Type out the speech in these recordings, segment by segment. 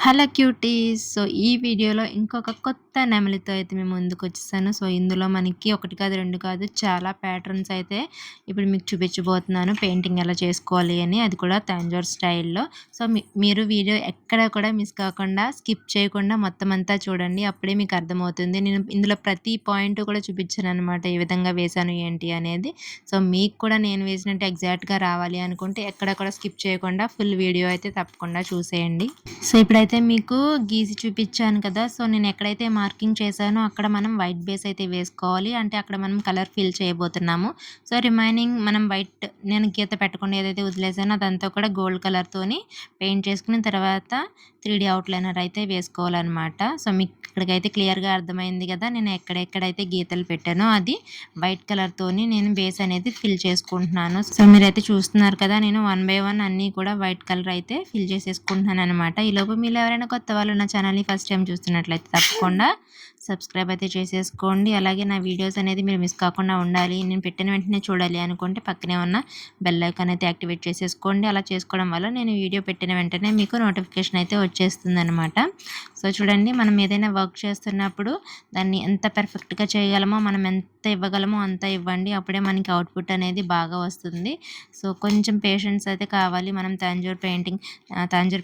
Hello cuties. So, ఈ వీడియోలో ఇంకొక కొత్త నెమలితో అయితే మేము ముందుకొచ్చేసాను. సో, ఇందులో మనకి 1 కాదు, 2 కాదు చాలా ప్యాటర్న్స్ అయితే ఇప్పుడు మీకు చూపించబోతున్నాను. పెయింటింగ్ ఎలా చేసుకోవాలి అని. అది కూడా తంజోర్ స్టైల్‌లో. సో, మీరు వీడియో ఎక్కడ కూడా మిస్ కాకుండా, స్కిప్ చేయకుండా మొత్తం అంతా చూడండి. అప్పుడే మీకు అర్థమవుతుంది. నేను ఇందులో ప్రతి పాయింట్ కూడా చూపించాననమాట. ఏ విధంగా వేశాను ఏంటి అనేది. సో, మీకు కూడా నేను వేసినట్టు ఎగ్జాక్ట్‌గా రావాలి అనుకుంటే ఎక్కడ కూడా స్కిప్ చేయకుండా ఫుల్ వీడియో అయితే తప్పకుండా చూసేయండి. సో, ఇప్పుడైతే మీకు గీసి చూపించాను కదా! సో, నేను ఎక్కడైతే మార్కింగ్ చేశానో అక్కడ మనం వైట్ బేస్ అయితే వేసుకోవాలి. అంటే అక్కడ మనం కలర్ ఫిల్ చేయబోతున్నాము. సో, రిమైనింగ్ మనం వైట్ నేను గీత పెట్టకుండా ఏదైతే వదిలేసానో అదంతా కూడా గోల్డ్ కలర్‌తోని పెయింట్ చేసుకున్న తర్వాత 3D అవుట్‌లైనర్ అయితే వేసుకోవాలనమాట. సో, మీకు ఇక్కడికైతే క్లియర్‌గా అర్థమైంది కదా! నేను ఎక్కడెక్కడైతే గీతలు పెట్టానో అది వైట్ కలర్‌తోని నేను బేస్ అనేది ఫిల్ చేసుకుంటున్నాను. సో, మీరైతే చూస్తున్నారు కదా! నేను 1 బై 1 అన్నీ కూడా వైట్ కలర్ అయితే ఫిల్ చేసేసుకుంటున్నాననమాట. ఈలోపు మీలో ఎవరైనా కొత్త వాళ్ళు నా ఛానల్‌ని ఫస్ట్ టైం చూస్తున్నట్లయితే తప్పకుండా సబ్స్క్రైబ్ అయితే చేసేసుకోండి. అలాగే నా వీడియోస్ అనేది మీరు మిస్ కాకుండా ఉండాలి, నేను పెట్టిన వెంటనే చూడాలి అనుకుంటే పక్కనే ఉన్న బెల్ ఐకాన్ అయితే యాక్టివేట్ చేసేసుకోండి. అలా చేసుకోవడం వల్ల నేను వీడియో పెట్టిన వెంటనే మీకు నోటిఫికేషన్ అయితే వచ్చేస్తుందనమాట. సో, చూడండి మనం ఏదైనా వర్క్ చేస్తున్నప్పుడు దాన్ని ఎంత పర్ఫెక్ట్‌గా చేయగలమో, మనం ఎంత ఇవ్వగలమో అంత ఇవ్వండి. అప్పుడే మనకి అవుట్‌పుట్ అనేది బాగా వస్తుంది. సో, కొంచెం పేషెన్స్ అయితే కావాలి. మనం తంజూర్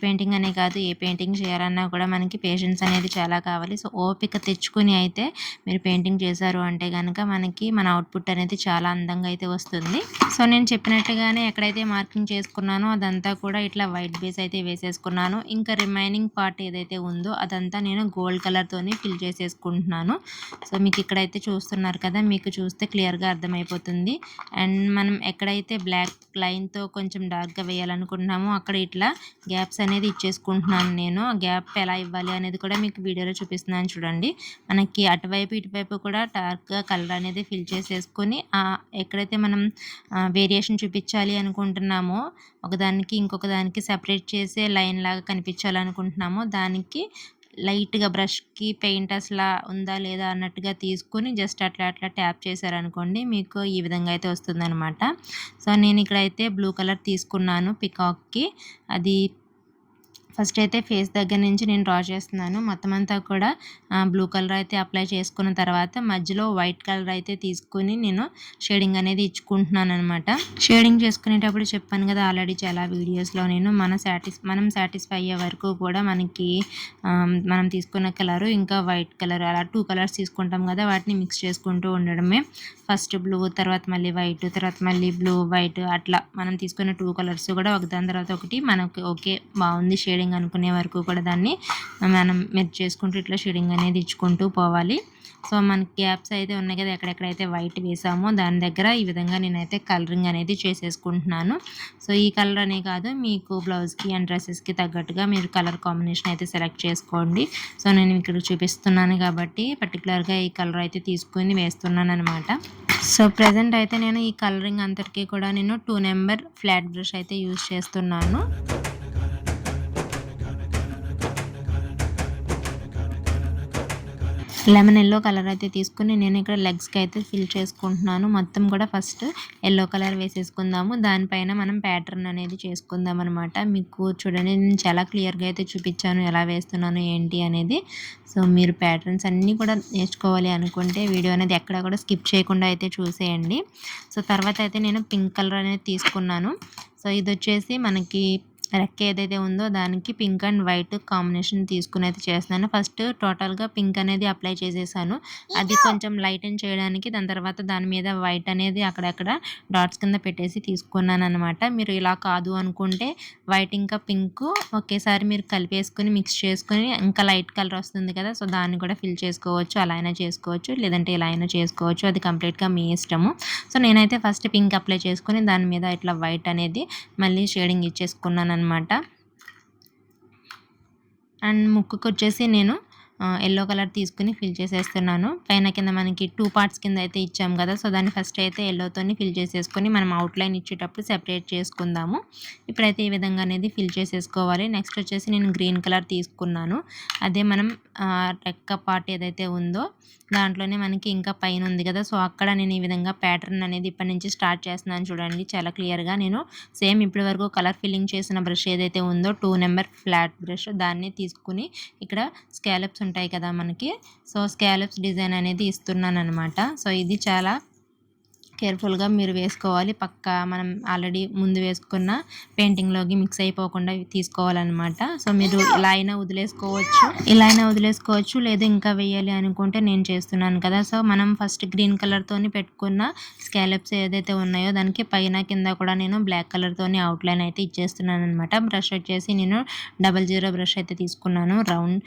పెయింటింగ్ అనే కాదు, ఏ పెయింటింగ్ చేయాలన్నా కూడా మనకి పేషెన్స్ అనేది చాలా కావాలి. సో, ఓపిక తెచ్చుకొని అయితే మీరు పెయింటింగ్ చేశారు అంటే గనక మనకి మన అవుట్‌పుట్ అనేది చాలా అందంగా అయితే వస్తుంది. సో, నేను చెప్పినట్టుగానే ఎక్కడైతే మార్కింగ్ చేసుకున్నానో అదంతా కూడా ఇట్లా వైట్ బేస్ అయితే వేసేసుకున్నాను. ఇంకా రిమైనింగ్ పార్ట్ ఏదైతే ఉందో అదంతా నేను గోల్డ్ కలర్‌తోని ఫిల్ చేసేసుకుంటున్నాను. సో, మీకు ఇక్కడైతే చూస్తున్నారు కదా! మీకు చూస్తే క్లియర్‌గా అర్థమైపోతుంది. అండ్ మనం ఎక్కడైతే బ్లాక్ లైన్‌తో కొంచెం డార్క్‌గా వేయాలనుకుంటున్నామో అక్కడ ఇట్లా గ్యాప్స్ అనేది ఇచ్చేసుకుంటున్నాను నేను. ఆ గ్యాప్ ఎలా ఇవ్వాలి అనేది కూడా మీకు వీడియోలో చూపిస్తున్నాను చూడండి. మనకి అటువైపు, ఇటువైపు కూడా డార్క్‌గా కలర్ అనేది ఫిల్ చేసేసుకొని ఎక్కడైతే మనం వేరియేషన్ చూపించాలి అనుకుంటున్నామో, ఒకదానికి ఇంకొక దానికి సెపరేట్ చేసే లైన్ లాగా కనిపించాలనుకుంటున్నామో దానికి లైట్‌గా బ్రష్‌కి పెయింట్ అసలా ఉందా లేదా అన్నట్టుగా తీసుకొని జస్ట్ అట్లా అట్లా ట్యాప్ చేశారనుకోండి మీకు ఈ విధంగా అయితే వస్తుందనమాట. సో, నేను ఇక్కడైతే బ్లూ కలర్ తీసుకున్నాను పికాక్‌కి. అది ఫస్ట్ అయితే ఫేస్ దగ్గర నుంచి నేను డ్రా చేస్తున్నాను. మొత్తం అంతా కూడా బ్లూ కలర్ అయితే అప్లై చేసుకున్న తర్వాత మధ్యలో వైట్ కలర్ అయితే తీసుకొని నేను షేడింగ్ అనేది ఇచ్చుకుంటున్నాననమాట. షేడింగ్ చేసుకునేటప్పుడు చెప్పాను కదా ఆల్రెడీ చాలా వీడియోస్‌లో నేను మనం సాటిస్ఫై అయ్యే వరకు కూడా మనకి మనం తీసుకున్న కలరు ఇంకా వైట్ కలర్ అలా 2 కలర్స్ తీసుకుంటాం కదా! వాటిని మిక్స్ చేసుకుంటూ ఉండడమే. ఫస్ట్ బ్లూ, తర్వాత మళ్ళీ వైట్, తర్వాత మళ్ళీ బ్లూ, వైట్ అట్లా మనం తీసుకున్న 2 కలర్స్ కూడా ఒకదాని తర్వాత ఒకటి మనకి ఓకే బాగుంది షేడింగ్ అనుకునే వరకు కూడా దాన్ని మనం మెర్జ్ చేసుకుంటూ ఇట్లా షేడింగ్ అనేది ఇచ్చుకుంటూ పోవాలి. సో, మనకి గ్యాప్స్ అయితే ఉన్నాయి కదా! ఎక్కడెక్కడైతే వైట్ వేసామో దాని దగ్గర ఈ విధంగా నేనైతే కలరింగ్ అనేది చేసేసుకుంటున్నాను. సో, ఈ కలర్ అనే కాదు మీకు బ్లౌజ్‌కి అండ్ డ్రెసెస్‌కి తగ్గట్టుగా మీరు కలర్ కాంబినేషన్ అయితే సెలెక్ట్ చేసుకోండి. సో, నేను ఇక్కడ చూపిస్తున్నాను కాబట్టి పర్టికులర్‌గా ఈ కలర్ అయితే తీసుకొని వేస్తున్నాననమాట. సో, ప్రెజెంట్ అయితే నేను ఈ కలరింగ్ అంతటికి కూడా నేను 2 నెంబర్ ఫ్లాట్ బ్రష్ అయితే యూజ్ చేస్తున్నాను. లెమన్ యెల్లో కలర్ అయితే తీసుకొని నేను ఇక్కడ లెగ్స్‌కి అయితే ఫిల్ చేసుకుంటున్నాను. మొత్తం కూడా ఫస్ట్ యెల్లో కలర్ వేసేసుకుందాము. దానిపైన మనం ప్యాటర్న్ అనేది చేసుకుందాం అనమాట. మీకు చూడండి నేను చాలా క్లియర్‌గా అయితే చూపించాను ఎలా వేస్తున్నాను ఏంటి అనేది. సో, మీరు ప్యాటర్న్స్ అన్నీ కూడా నేర్చుకోవాలి అనుకుంటే వీడియో అనేది ఎక్కడ కూడా స్కిప్ చేయకుండా అయితే చూసేయండి. సో, తర్వాత అయితే నేను పింక్ కలర్ అనేది తీసుకున్నాను. సో, ఇదొచ్చేసి మనకి రెక్క ఏదైతే ఉందో దానికి పింక్ అండ్ వైట్ కాంబినేషన్ తీసుకొని అయితే చేస్తున్నాను. ఫస్ట్ టోటల్‌గా పింక్ అనేది అప్లై చేసేసాను. అది కొంచెం లైటెన్ చేయడానికి దాని తర్వాత దాని మీద వైట్ అనేది అక్కడక్కడ డాట్స్ కింద పెట్టేసి తీసుకున్నాననమాట. మీరు ఇలా కాదు అనుకుంటే వైట్ ఇంకా పింకు ఒకేసారి మీరు కలిపేసుకొని మిక్స్ చేసుకొని ఇంకా లైట్ కలర్ వస్తుంది కదా! సో, దాన్ని కూడా ఫిల్ చేసుకోవచ్చు. అలా అయినా చేసుకోవచ్చు. లేదంటే ఇలా అయినా చేసుకోవచ్చు. అది కంప్లీట్‌గా మీ ఇష్టము. సో, నేనైతే ఫస్ట్ పింక్ అప్లై చేసుకొని దాని మీద ఇట్లా వైట్ అనేది మళ్ళీ షేడింగ్ ఇచ్చేసుకున్నాననమాట. అండ్ ముక్కుకొచ్చేసి నేను యెల్లో కలర్ తీసుకుని ఫిల్ చేసేస్తున్నాను. పైన కింద మనకి 2 పార్ట్స్ కింద అయితే ఇచ్చాం కదా! సో, దాన్ని ఫస్ట్ అయితే యెల్లోతోని ఫిల్ చేసేసుకొని మనం అవుట్‌లైన్ ఇచ్చేటప్పుడు సెపరేట్ చేసుకుందాము. ఇప్పుడైతే ఈ విధంగా అనేది ఫిల్ చేసేసుకోవాలి. నెక్స్ట్ వచ్చేసి నేను గ్రీన్ కలర్ తీసుకున్నాను. అదే మనం రెక్క పార్ట్ ఏదైతే ఉందో దాంట్లోనే మనకి ఇంకా పైన ఉంది కదా! సో, అక్కడ నేను ఈ విధంగా ప్యాటర్న్ అనేది ఇప్పటి నుంచి స్టార్ట్ చేస్తున్నాను చూడండి. చాలా క్లియర్‌గా నేను సేమ్ ఇప్పటి వరకు కలర్ ఫిల్లింగ్ చేసిన బ్రష్ ఏదైతే ఉందో 2 నెంబర్ ఫ్లాట్ బ్రష్ దాన్ని తీసుకుని ఇక్కడ స్కాలప్స్ ఉంటాయి కదా మనకి. సో, స్కాలప్స్ డిజైన్ అనేది ఇస్తున్నాననమాట. సో, ఇది చాలా కేర్ఫుల్‌గా మీరు వేసుకోవాలి. పక్కా మనం ఆల్రెడీ ముందు వేసుకున్న పెయింటింగ్‌లోకి మిక్స్ అయిపోకుండా తీసుకోవాలనమాట. సో, మీరు ఇలా అయినా వదిలేసుకోవచ్చు. లేదు ఇంకా వేయాలి అనుకుంటే నేను చేస్తున్నాను కదా! సో, మనం ఫస్ట్ గ్రీన్ కలర్‌తోని పెట్టుకున్న స్కాలప్స్ ఏదైతే ఉన్నాయో దానికి పైన కింద కూడా నేను బ్లాక్ కలర్‌తోని అవుట్‌లైన్ అయితే ఇచ్చేస్తున్నాననమాట. బ్రష్ వచ్చేసి నేను 00 బ్రష్ అయితే తీసుకున్నాను రౌండ్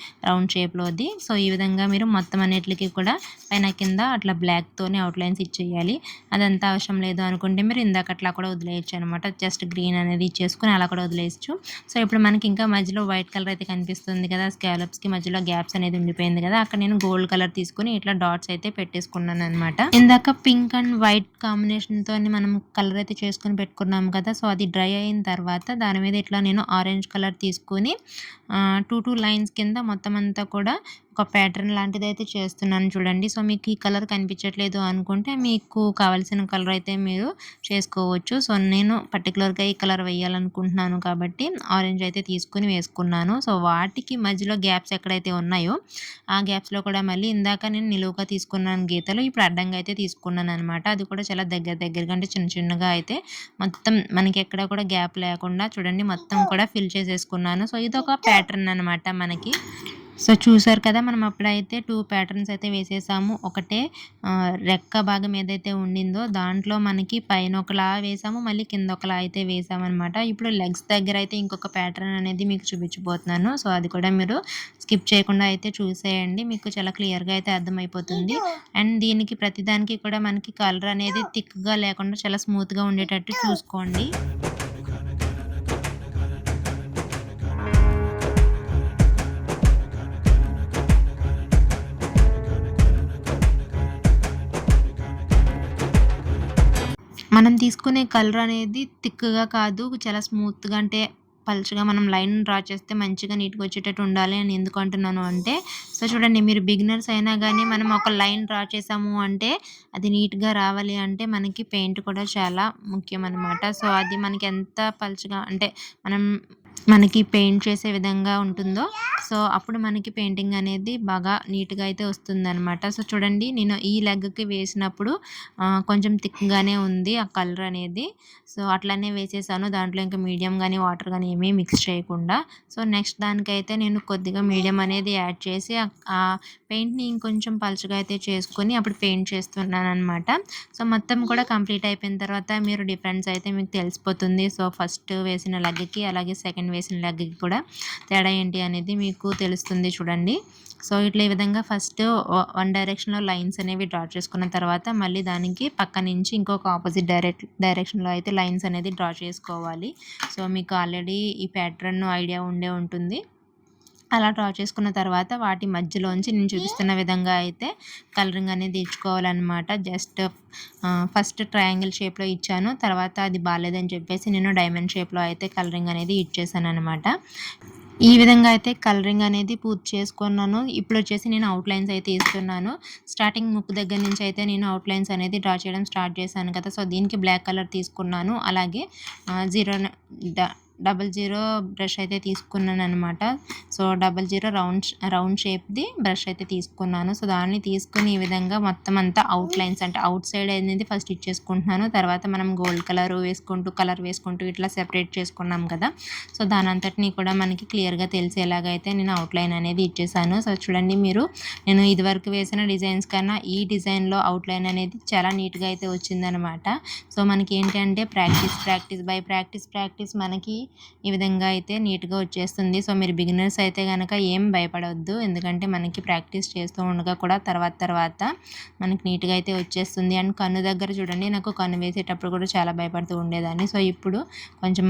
షేప్‌లోది. సో, ఈ విధంగా మీరు మొత్తం అన్నిట్లికి కూడా పైన కింద అట్లా బ్లాక్‌తోని అవుట్‌లైన్స్ ఇచ్చేయాలి. అదంతా అవసరం లేదు అనుకుంటే మీరు ఇందాక అట్లా కూడా వదిలేయచ్చు అనమాట. జస్ట్ గ్రీన్ అనేది ఇచ్చేసుకొని అలా కూడా వదిలేయచ్చు. సో, ఇప్పుడు మనకి ఇంకా మధ్యలో వైట్ కలర్ అయితే కనిపిస్తుంది కదా! స్కాలప్స్‌కి మధ్యలో గ్యాప్స్ అనేది ఉండిపోయింది కదా! అక్కడ నేను గోల్డ్ కలర్ తీసుకొని ఇట్లా డాట్స్ అయితే పెట్టేసుకున్నాను అనమాట. ఇందాక పింక్ అండ్ వైట్ కాంబినేషన్‌తోని మనం కలర్ అయితే చేసుకొని పెట్టుకున్నాం కదా! సో, అది డ్రై అయిన తర్వాత దాని మీద ఇట్లా నేను ఆరెంజ్ కలర్ తీసుకొని 2 లైన్స్ కింద మొత్తం అంతా కూడా ఒక ప్యాటర్న్ లాంటిదైతే చేస్తున్నాను చూడండి. సో, మీకు ఈ కలర్ కనిపించట్లేదు అనుకుంటే మీకు కావాల్సిన కలర్ అయితే మీరు చేసుకోవచ్చు. సో, నేను పర్టికులర్‌గా ఈ కలర్ వేయాలనుకుంటున్నాను కాబట్టి ఆరెంజ్ అయితే తీసుకొని వేసుకున్నాను. సో, వాటికి మధ్యలో గ్యాప్స్ ఎక్కడైతే ఉన్నాయో ఆ గ్యాప్స్‌లో కూడా మళ్ళీ ఇందాక నేను నిలువుగా తీసుకున్నాను గీతలు. ఇప్పుడు అడ్డంగా అయితే తీసుకున్నాననమాట. అది కూడా చాలా దగ్గరగా అంటే చిన్నగా అయితే మొత్తం మనకి ఎక్కడ కూడా గ్యాప్ లేకుండా చూడండి మొత్తం కూడా ఫిల్ చేసేసుకున్నాను. సో, ఇదొక ప్యాటర్న్ అనమాట మనకి. సో, చూసారు కదా! మనం అప్పుడైతే 2 ప్యాటర్న్స్ అయితే వేసేసాము. ఒకటే రెక్క భాగం ఏదైతే ఉండిందో దాంట్లో మనకి పైన ఒకలా వేసాము. మళ్ళీ కింద ఒకలా అయితే వేసామనమాట. ఇప్పుడు లెగ్స్ దగ్గర అయితే ఇంకొక ప్యాటర్న్ అనేది మీకు చూపించబోతున్నాను. సో, అది కూడా మీరు స్కిప్ చేయకుండా అయితే చూసేయండి. మీకు చాలా క్లియర్‌గా అయితే అర్థమైపోతుంది. అండ్ దీనికి ప్రతిదానికి కూడా మనకి కలర్ అనేది థిక్‌గా లేకుండా చాలా స్మూత్‌గా ఉండేటట్టు చూసుకోండి. మనం తీసుకునే కలర్ అనేది థిక్‌గా కాదు. చాలా స్మూత్‌గా అంటే పల్చగా మనం లైన్ డ్రా చేస్తే మంచిగా నీట్‌గా వచ్చేటట్టు ఉండాలి అని ఎందుకు అంటున్నాను అంటే, సో, చూడండి మీరు బిగినర్స్ అయినా గానీ మనం ఒక లైన్ డ్రా చేసాము అంటే అది నీట్‌గా రావాలి అంటే మనకి పెయింట్ కూడా చాలా ముఖ్యమనమాట. సో, అది మనకి ఎంత పల్చగా అంటే మనకి పెయింట్ చేసే విధంగా ఉంటుందో సో, అప్పుడు మనకి పెయింటింగ్ అనేది బాగా నీట్‌గా అయితే వస్తుందనమాట. సో, చూడండి నేను ఈ లెగ్‌కి వేసినప్పుడు కొంచెం థిక్‌గానే ఉంది ఆ కలర్ అనేది. సో, అట్లనే వేసేసాను. దాంట్లో ఇంకా మీడియం గానీ, వాటర్ గానీ ఏమీ మిక్స్ చేయకుండా. సో, నెక్స్ట్ దానికైతే నేను కొద్దిగా మీడియం అనేది యాడ్ చేసి ఆ పెయింట్‌ని ఇంకొంచెం పలుచగా అయితే చేసుకొని అప్పుడు పెయింట్ చేస్తున్నాననమాట. సో, మొత్తం కూడా కంప్లీట్ అయిపోయిన తర్వాత మీరు డిఫరెన్స్ అయితే మీకు తెలిసిపోతుంది. సో, ఫస్ట్ వేసిన లెగ్‌కి అలాగే సెకండ్ వేసిన లెగ్‌కి కూడా తేడా ఏంటి అనేది మీకు తెలుస్తుంది చూడండి. సో, ఇట్లా ఈ విధంగా ఫస్ట్ వన్ డైరెక్షన్‌లో లైన్స్ అనేవి డ్రా చేసుకున్న తర్వాత మళ్ళీ దానికి పక్క నుంచి ఇంకొక ఆపోజిట్ డైరెక్షన్‌లో అయితే లైన్స్ అనేది డ్రా చేసుకోవాలి. సో, మీకు ఆల్రెడీ ఈ ప్యాటర్న్ ఐడియా ఉండే ఉంటుంది. అలా డ్రా చేసుకున్న తర్వాత వాటి మధ్యలోంచి నేను చూపిస్తున్న విధంగా అయితే కలరింగ్ అనేది ఇచ్చుకోవాలనమాట. జస్ట్ ఫస్ట్ ట్రయాంగిల్ షేప్‌లో ఇచ్చాను. తర్వాత అది బాలేదని చెప్పేసి నేను డైమండ్ షేప్‌లో అయితే కలరింగ్ అనేది ఇచ్చేసాననమాట. ఈ విధంగా అయితే కలరింగ్ అనేది పూర్తి చేసుకున్నాను. ఇప్పుడొచ్చేసి నేను అవుట్‌లైన్స్ అయితే ఇస్తున్నాను. స్టార్టింగ్ ముక్కు దగ్గర నుంచి అయితే నేను అవుట్‌లైన్స్ అనేది డ్రా చేయడం స్టార్ట్ చేశాను కదా! సో, దీనికి బ్లాక్ కలర్ తీసుకున్నాను. అలాగే జీరో న డ 00 బ్రష్ అయితే తీసుకున్నాననమాట. సో, 00 రౌండ్ షేప్‌ది బ్రష్ అయితే తీసుకున్నాను. సో, దాన్ని తీసుకొని ఈ విధంగా మొత్తం అంతా అవుట్‌లైన్స్ అంటే అవుట్ సైడ్ అనేది ఫస్ట్ ఇచ్చేసుకుంటున్నాను. తర్వాత మనం గోల్డ్ కలర్ వేసుకుంటూ ఇట్లా సెపరేట్ చేసుకున్నాం కదా! సో, దానంతటిని కూడా మనకి క్లియర్‌గా తెలిసేలాగా అయితే నేను అవుట్‌లైన్ అనేది ఇచ్చేసాను. సో, చూడండి మీరు నేను ఇదివరకు వేసిన డిజైన్స్ కన్నా ఈ డిజైన్‌లో అవుట్‌లైన్ అనేది చాలా నీట్‌గా అయితే వచ్చిందనమాట. సో, మనకి ఏంటంటే ప్రాక్టీస్ బై ప్రాక్టీస్ మనకి ఈ విధంగా అయితే నీట్‌గా వచ్చేస్తుంది. సో, మీరు బిగినర్స్ అయితే గనక ఏం భయపడొద్దు. ఎందుకంటే మనకి ప్రాక్టీస్ చేస్తూ ఉండగా కూడా తర్వాత మనకి నీట్‌గా అయితే వచ్చేస్తుంది. అండ్ కన్ను దగ్గర చూడండి నాకు కన్ను వేసేటప్పుడు కూడా చాలా భయపడుతూ ఉండేదాన్ని. సో, ఇప్పుడు కొంచెం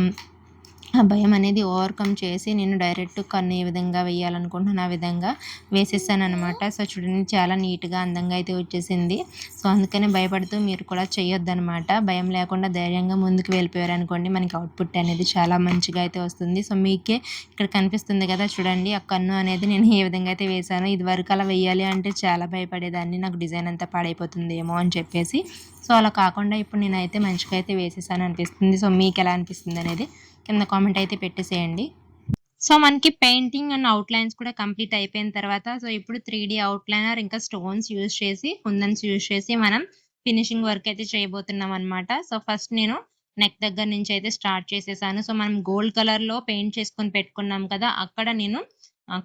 ఆ భయం అనేది ఓవర్కమ్ చేసి నేను డైరెక్ట్ కన్ను ఏ విధంగా వేయాలనుకుంటున్నాను ఆ విధంగా వేసేసాననమాట. సో చూడండి చాలా నీట్‌గా అందంగా అయితే వచ్చేసింది. సో అందుకనే భయపడుతూ మీరు కూడా చేయొద్దనమాట. భయం లేకుండా ధైర్యంగా ముందుకు వెళ్ళిపోయారనుకోండి మనకి అవుట్‌పుట్ అనేది చాలా మంచిగా అయితే వస్తుంది. సో మీకే ఇక్కడ కనిపిస్తుంది కదా చూడండి ఆ కన్ను అనేది నేను ఏ విధంగా అయితే వేశానో. ఇదివరకు అలా వేయాలి అంటే చాలా భయపడేదాన్ని. నాకు డిజైన్ అంతా పాడైపోతుందేమో అని చెప్పేసి. సో అలా కాకుండా ఇప్పుడు నేనైతే మంచిగా అయితే వేసేసాను అనిపిస్తుంది. సో మీకెలా అనిపిస్తుంది అనేది కింద కామెంట్ అయితే పెట్టేసేయండి. సో మనకి పెయింటింగ్ అండ్ అవుట్‌లైన్స్ కూడా కంప్లీట్ అయిపోయిన తర్వాత సో ఇప్పుడు 3D అవుట్‌లైనర్ ఇంకా స్టోన్స్ యూజ్ చేసి కుందన్స్ యూజ్ చేసి మనం ఫినిషింగ్ వర్క్ అయితే చేయబోతున్నాం అనమాట. సో ఫస్ట్ నేను నెక్ దగ్గర నుంచి అయితే స్టార్ట్ చేసేసాను. సో మనం గోల్డ్ కలర్‌లో పెయింట్ చేసుకొని పెట్టుకున్నాం కదా! అక్కడ నేను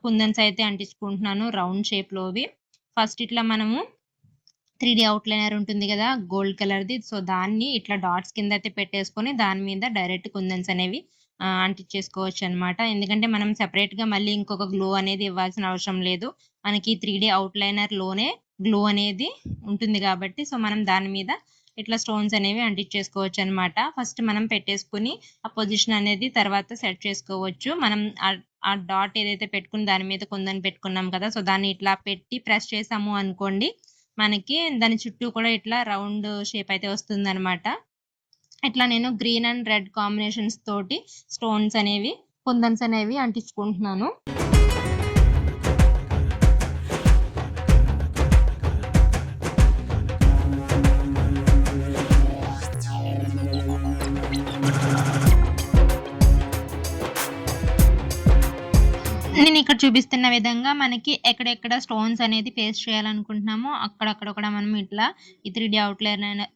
కుందన్స్ అయితే అంటించుకుంటున్నాను రౌండ్ షేప్‌లోవి. ఫస్ట్ ఇట్లా మనము 3D అవుట్‌లైనర్ ఉంటుంది గదా! గోల్డ్ కలర్‌ది. సో, దాన్ని ఇట్లా డాట్స్ కింద అయితే పెట్టేసుకొని దాని మీద డైరెక్ట్ కుందన్స్ అనేవి అంటించేసుకోవచ్చనమాట. ఎందుకంటే మనం సెపరేట్‌గా మళ్ళీ ఇంకొక గ్లో అనేది ఇవ్వాల్సిన అవసరం లేదు. మనకి 3D అవుట్‌లైనర్‌లోనే గ్లో అనేది ఉంటుంది గాబట్టి, సో, మనం దాని మీద ఇట్లా స్టోన్స్ అనేవి అంటించేసుకోవచ్చనమాట. ఫస్ట్ మనం పెట్టేసుకొని ఆ పొజిషన్ అనేది తర్వాత సెట్ చేసుకోవచ్చు. మనం ఆ డాట్ ఏదైతే పెట్టుకుని దాని మీద కుందన్ పెట్టుకున్నాం కదా! సో, దాన్ని ఇట్లా పెట్టి ప్రెస్ చేసాము అనుకోండి మనకి దాని చుట్టూ కూడా ఇట్లా రౌండ్ షేప్ అయితే వస్తుందనమాట. ఇట్లా నేను గ్రీన్ అండ్ రెడ్ కాంబినేషన్స్ తోటి స్టోన్స్ అనేవి, కుందన్స్ అనేవి అంటించుకుంటున్నాను. నేనిక్కడ చూపిస్తున్న విధంగా మనకి ఎక్కడెక్కడ స్టోన్స్ అనేది పేస్ట్ చేయాలనుకుంటున్నామో అక్కడక్కడ కూడా మనం ఇట్లా ఈ 3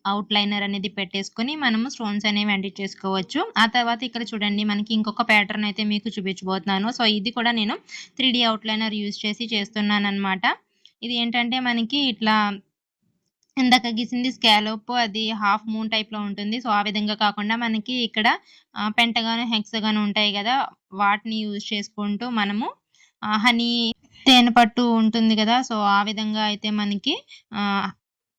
అవుట్‌లైనర్ అనేది పెట్టేసుకొని మనము స్టోన్స్ అనేవి అంటించేసుకోవచ్చు. ఆ తర్వాత ఇక్కడ చూడండి మనకి ఇంకొక ప్యాటర్న్ అయితే మీకు చూపించబోతున్నాను. సో, ఇది కూడా నేను 3 అవుట్‌లైనర్ యూజ్ చేసి చేస్తున్నాననమాట. ఇది ఏంటంటే మనకి ఇట్లా ఇందాక గీసింది స్కాలోప్ అది హాఫ్ మూన్ టైప్‌లో ఉంటుంది. సో, ఆ విధంగా కాకుండా మనకి ఇక్కడ పెంటగాన్, హెక్సాగాన్ ఉంటాయి గదా! వాటిని యూజ్ చేసుకుంటూ మనము హనీ తేనె పట్టు ఉంటుంది గదా! సో, ఆ విధంగా అయితే మనకి ఆహ్,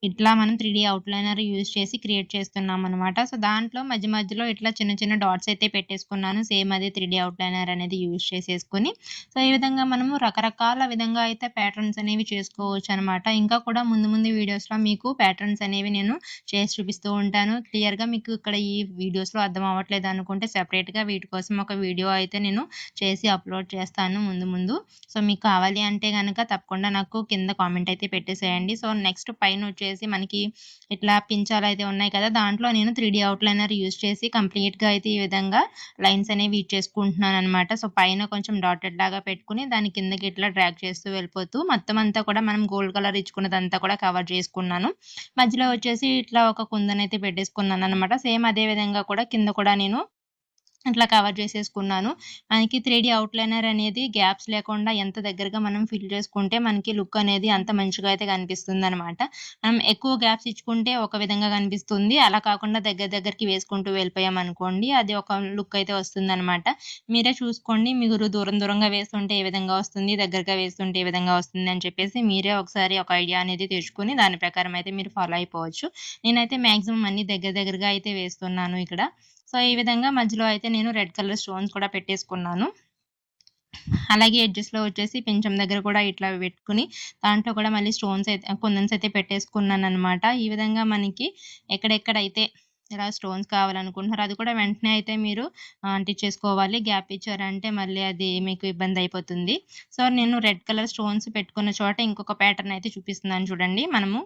ఇట్లా మనం 3 అవుట్‌లైనర్ యూజ్ చేసి క్రియేట్ చేస్తున్నామనమాట. సో, దాంట్లో మధ్య మధ్యలో ఇట్లా చిన్న చిన్న డాట్స్ అయితే పెట్టేసుకున్నాను. సేమ్ అదే 3 అవుట్‌లైనర్ అనేది యూజ్ చేసేసుకొని. సో, ఈ విధంగా మనము రకరకాల విధంగా అయితే ప్యాటర్న్స్ అనేవి చేసుకోవచ్చనమాట. ఇంకా కూడా ముందు ముందు వీడియోస్‌లో మీకు ప్యాటర్న్స్ అనేవి నేను చేసి చూపిస్తూ ఉంటాను. క్లియర్‌గా మీకు ఇక్కడ ఈ వీడియోస్‌లో అర్థం అవ్వట్లేదు అనుకుంటే సెపరేట్‌గా వీటి కోసం ఒక వీడియో అయితే నేను చేసి అప్‌లోడ్ చేస్తాను ముందు ముందు. సో, మీకు కావాలి అంటే గనక తప్పకుండా నాకు కింద కామెంట్ అయితే పెట్టేసేయండి. సో, నెక్స్ట్ పైనొచ్చేసి మనకి ఇట్లా పించాలయితే ఉన్నాయి కదా! దాంట్లో నేను 3 అవుట్‌లైనర్ యూజ్ చేసి కంప్లీట్‌గా అయితే ఈ విధంగా లైన్స్ అనేవి ఇచ్చేసుకుంటున్నాననమాట. సో, పైన కొంచెం డాటెడ్ లాగా పెట్టుకొని దాని కిందకి ఇట్లా డ్రాగ్ చేస్తూ వెళ్ళిపోతూ మొత్తం అంతా కూడా మనం గోల్డ్ కలర్ ఇచ్చుకున్నదంతా కూడా కవర్ చేసుకున్నాను. మధ్యలో వచ్చేసి ఇట్లా ఒక కుందనయితే పెట్టేసుకున్నాననమాట. సేమ్ అదే విధంగా కూడా కింద కూడా నేను అట్లా కవర్ చేసేసుకున్నాను. మనకి 3 అవుట్‌లైనర్ అనేది గ్యాప్స్ లేకుండా ఎంత దగ్గరగా మనం ఫిల్ చేసుకుంటే మనకి లుక్ అనేది అంత మంచిగా అయితే కనిపిస్తుందనమాట. మనం ఎక్కువ గ్యాప్స్ ఇచ్చుకుంటే ఒక విధంగా కనిపిస్తుంది. అలా కాకుండా దగ్గర దగ్గరికి వేసుకుంటూ వెళ్ళిపోయామనుకోండి అది ఒక లుక్ అయితే వస్తుందనమాట. మీరే చూసుకోండి. మీరు దూరం దూరంగా వేస్తుంటే ఏ విధంగా వస్తుంది, దగ్గరగా వేస్తుంటే ఏ విధంగా వస్తుంది అని చెప్పేసి మీరే ఒకసారి ఒక ఐడియా అనేది తెచ్చుకొని దాని ప్రకారం అయితే మీరు ఫాలో అయిపోవచ్చు. నేనైతే మాక్సిమం అన్నీ దగ్గర దగ్గరగా అయితే వేస్తున్నాను ఇక్కడ. సో, ఈ విధంగా మధ్యలో అయితే నేను రెడ్ కలర్ స్టోన్స్ కూడా పెట్టేసుకున్నాను. అలాగే ఎడ్జెస్‌లో వచ్చేసి పించం దగ్గర కూడా ఇట్లా పెట్టుకొని దాంట్లో కూడా మళ్ళీ స్టోన్స్ అయితే కుందన్స్ అయితే పెట్టేసుకున్నాననమాట. ఈ విధంగా మనకి ఎక్కడెక్కడైతే ఇలా స్టోన్స్ కావాలనుకుంటున్నారో అది కూడా వెంటనే అయితే మీరు అంటించేసుకోవాలి. గ్యాప్ ఇచ్చారంటే మళ్ళీ అది మీకు ఇబ్బందయిపోతుంది. సో, నేను రెడ్ కలర్ స్టోన్స్ పెట్టుకున్న చోట ఇంకొక ప్యాటర్న్ అయితే చూపిస్తున్నాను చూడండి. మనము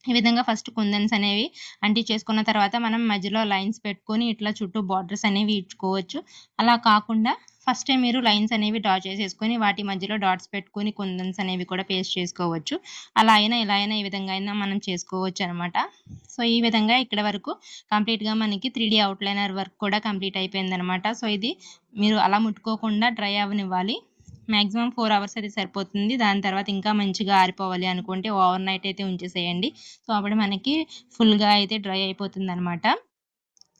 ఈ విధంగా ఫస్ట్ కుందన్స్ అనేవి అంటించేసుకున్న తర్వాత మనం మధ్యలో లైన్స్ పెట్టుకొని ఇట్లా చుట్టూ బార్డర్స్ అనేవి ఇచ్చుకోవచ్చు. అలా కాకుండా ఫస్టే మీరు లైన్స్ అనేవి డ్రా చేసేసుకొని వాటి మధ్యలో డాట్స్ పెట్టుకొని కుందన్స్ అనేవి కూడా పేస్ట్ చేసుకోవచ్చు. అలా అయినా ఇలా అయినా ఈ విధంగా అయినా మనం చేసుకోవచ్చనమాట. సో, ఈ విధంగా ఇక్కడి వరకు కంప్లీట్‌గా మనకి 3 అవుట్‌లైనర్ వర్క్ కూడా కంప్లీట్ అయిపోయిందనమాట. సో, ఇది మీరు అలా ముట్టుకోకుండా డ్రై అవ్వనివ్వాలి. మాక్సిమం 4 అవర్స్ అయితే సరిపోతుంది. దాని తర్వాత ఇంకా మంచిగా ఆరిపోవాలి అనుకుంటే ఓవర్ నైట్ అయితే ఉంచేసేయండి. సో, అప్పుడు మనకి ఫుల్‌గా అయితే డ్రై అయిపోతుందనమాట.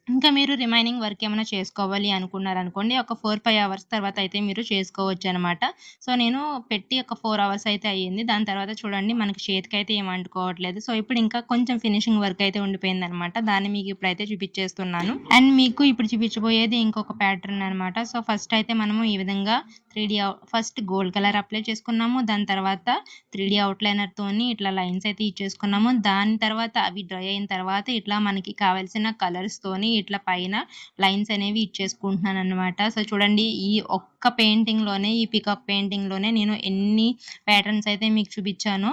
ఇంకా మీరు రిమైనింగ్ వర్క్ ఏమైనా చేసుకోవాలి అనుకున్నారనుకోండి, ఒక 4, 5 అవర్స్ తర్వాత అయితే మీరు చేసుకోవచ్చనమాట. సో, నేను పెట్టి ఒక 4 అవర్స్ అయితే అయ్యింది. దాని తర్వాత చూడండి మనకి చేతికైతే ఏమి అంటుకోవట్లేదు. సో, ఇప్పుడు ఇంకా కొంచెం ఫినిషింగ్ వర్క్ అయితే ఉండిపోయిందనమాట. దాన్ని మీకు ఇప్పుడైతే చూపిచ్చేస్తున్నాను. అండ్ మీకు ఇప్పుడు చూపిచ్చబోయేది ఇంకొక ప్యాటర్న్ అనమాట. సో, ఫస్ట్ అయితే మనము ఈ విధంగా 3డీ ఫస్ట్ గోల్డ్ కలర్ అప్లై చేసుకున్నాము. దాని తర్వాత 3డీ అవుట్‌లైనర్‌తోని ఇట్లా లైన్స్ అయితే ఇచ్చేసుకున్నాము. దాని తర్వాత అవి డ్రై అయిన తర్వాత ఇట్లా మనకి కావాల్సిన కలర్స్‌తోని ఇట్లా పైన లైన్స్ అనేవి ఇచ్చేసుకుంటున్నాననమాట. సో, చూడండి ఈ ఒక్క పెయింటింగ్‌లోనే, ఈ పీకాక్ పెయింటింగ్‌లోనే నేను ఎన్ని ప్యాటర్న్స్ అయితే మీకు చూపిచ్చానో,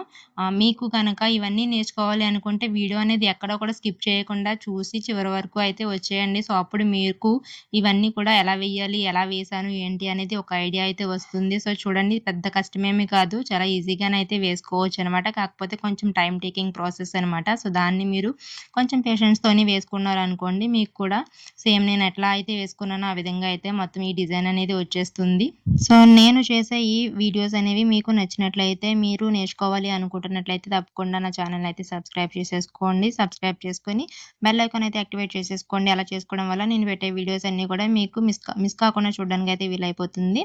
మీకు గనక ఇవన్నీ నేర్చుకోవాలి అనుకుంటే వీడియో అనేది ఎక్కడ కూడా స్కిప్ చేయకుండా చూసి చివరి వరకు అయితే వచ్చేయండి. సో, అప్పుడు మీకు ఇవన్నీ కూడా ఎలా వేయాలి, ఎలా వేశాను, ఏంటి అనేది ఒక ఐడియా అయితే వస్తుంది. సో, చూడండి పెద్ద కష్టమేమి కాదు. చాలా ఈజీగానైతే వేసుకోవచ్చనమాట. కాకపోతే కొంచెం టైమ్ టేకింగ్ ప్రాసెస్ అనమాట. సో, దాన్ని మీరు కొంచెం పేషెన్స్‌తోని వేసుకున్నారనుకోండి మీకు కూడా సేమ్ నేను ఎట్లా అయితే వేసుకున్నానో ఆ విధంగా అయితే మొత్తం ఈ డిజైన్ అనేది వచ్చేస్తుంది. సో, నేను చేసే ఈ వీడియోస్ అనేవి మీకు నచ్చినట్లయితే, మీరు నేర్చుకోవాలి అనుకుంటున్నట్లయితే తప్పకుండా నా ఛానెల్‌ని అయితే సబ్స్క్రైబ్ చేసేసుకోండి. సబ్స్క్రైబ్ చేసుకొని బెల్ ఐకాన్ అయితే యాక్టివేట్ చేసేసుకోండి. అలా చేసుకోవడం వల్ల నేను పెట్టే వీడియోస్ అన్నీ కూడా మీకు మిస్ కాకుండా చూడడానికైతే వీలైపోతుంది.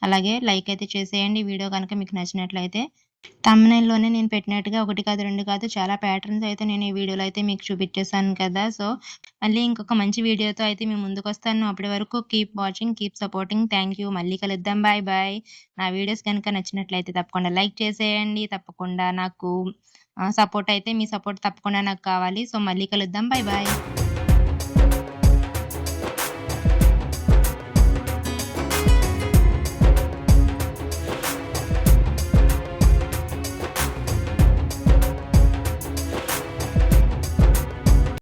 అలాగే లైక్ అయితే చేసేయండి. వీడియో గనుక మీకు నచ్చినట్లయితే. థంబ్‌నెయిల్‌లోనే నేను పెట్టినట్టుగా 1 కాదు, 2 కాదు చాలా ప్యాటర్న్స్ అయితే నేను ఈ వీడియోలో అయితే మీకు చూపించేసాను కదా! సో, మళ్ళీ ఇంకొక మంచి వీడియోతో అయితే మీ ముందుకొస్తాను. అప్పటి వరకు keep watching, keep supporting. Thank you. మళ్ళీ కలుద్దాం. Bye bye. నా వీడియోస్ గనుక నచ్చినట్లయితే తప్పకుండా లైక్ చేసేయండి. తప్పకుండా నాకు సపోర్ట్ అయితే మీ సపోర్ట్ తప్పకుండా నాకు కావాలి. సో, మళ్ళీ కలుద్దాం. Bye bye.